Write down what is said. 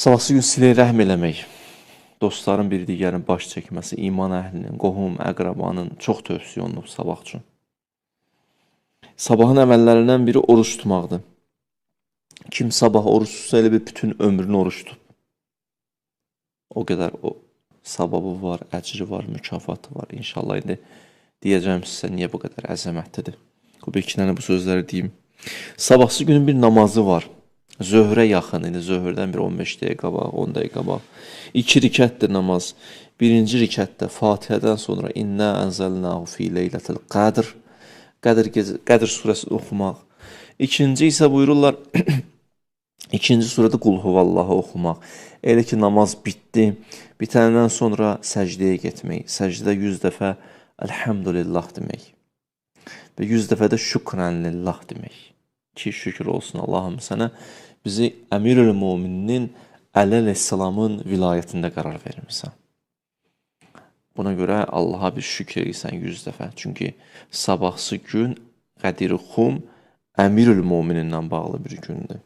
Sabahsı gün silə rəhm eləmək, dostların bir digərini baş çəkməsi, iman əhlinin, qohum, əqrabanın çox tövsiyə olunub sabah üçün. Sabahın əməllərindən biri oruç tutmaqdır. Kim sabah oruç tutsa elə bir bütün ömrünü oruç tutub. O qədər o savabı var, əcri var, mükafatı var. İnşallah indi deyəcəm sizə niyə bu qədər əzəmətlidir. Bu bir iki dənə bu sözləri deyim. Sabahsı günün bir namazı var. Zöhrə yaxın idi. Zöhrdən bir 15 dəqiqə qabaq, 10 dəqiqə qabaq. 2 rükətdir namaz. Birinci rükətdə Fatihədən sonra İnnə ənzəlnahu fi leylətil qədr. Qədr surəsini oxumaq. İkinci isə buyururlar, ikinci surədə Qul Huvallahı oxumaq. Elə ki namaz bitdi. Bitəndən sonra səcdəyə getmək. Səcdədə 100 dəfə Elhamdülillah demək. Və 100 dəfə də şükrən lillah demək. Ki şükür olsun Allahım sənə bizi Əmirül-Möminin Əli əleyhissalamın vilayətində qərar vermirsən. Buna görə Allaha bir şükür edirsən 100 dəfə. Çünki sabahsı gün Qədir-i Xum Əmirül-Mömininlə bağlı bir gündür.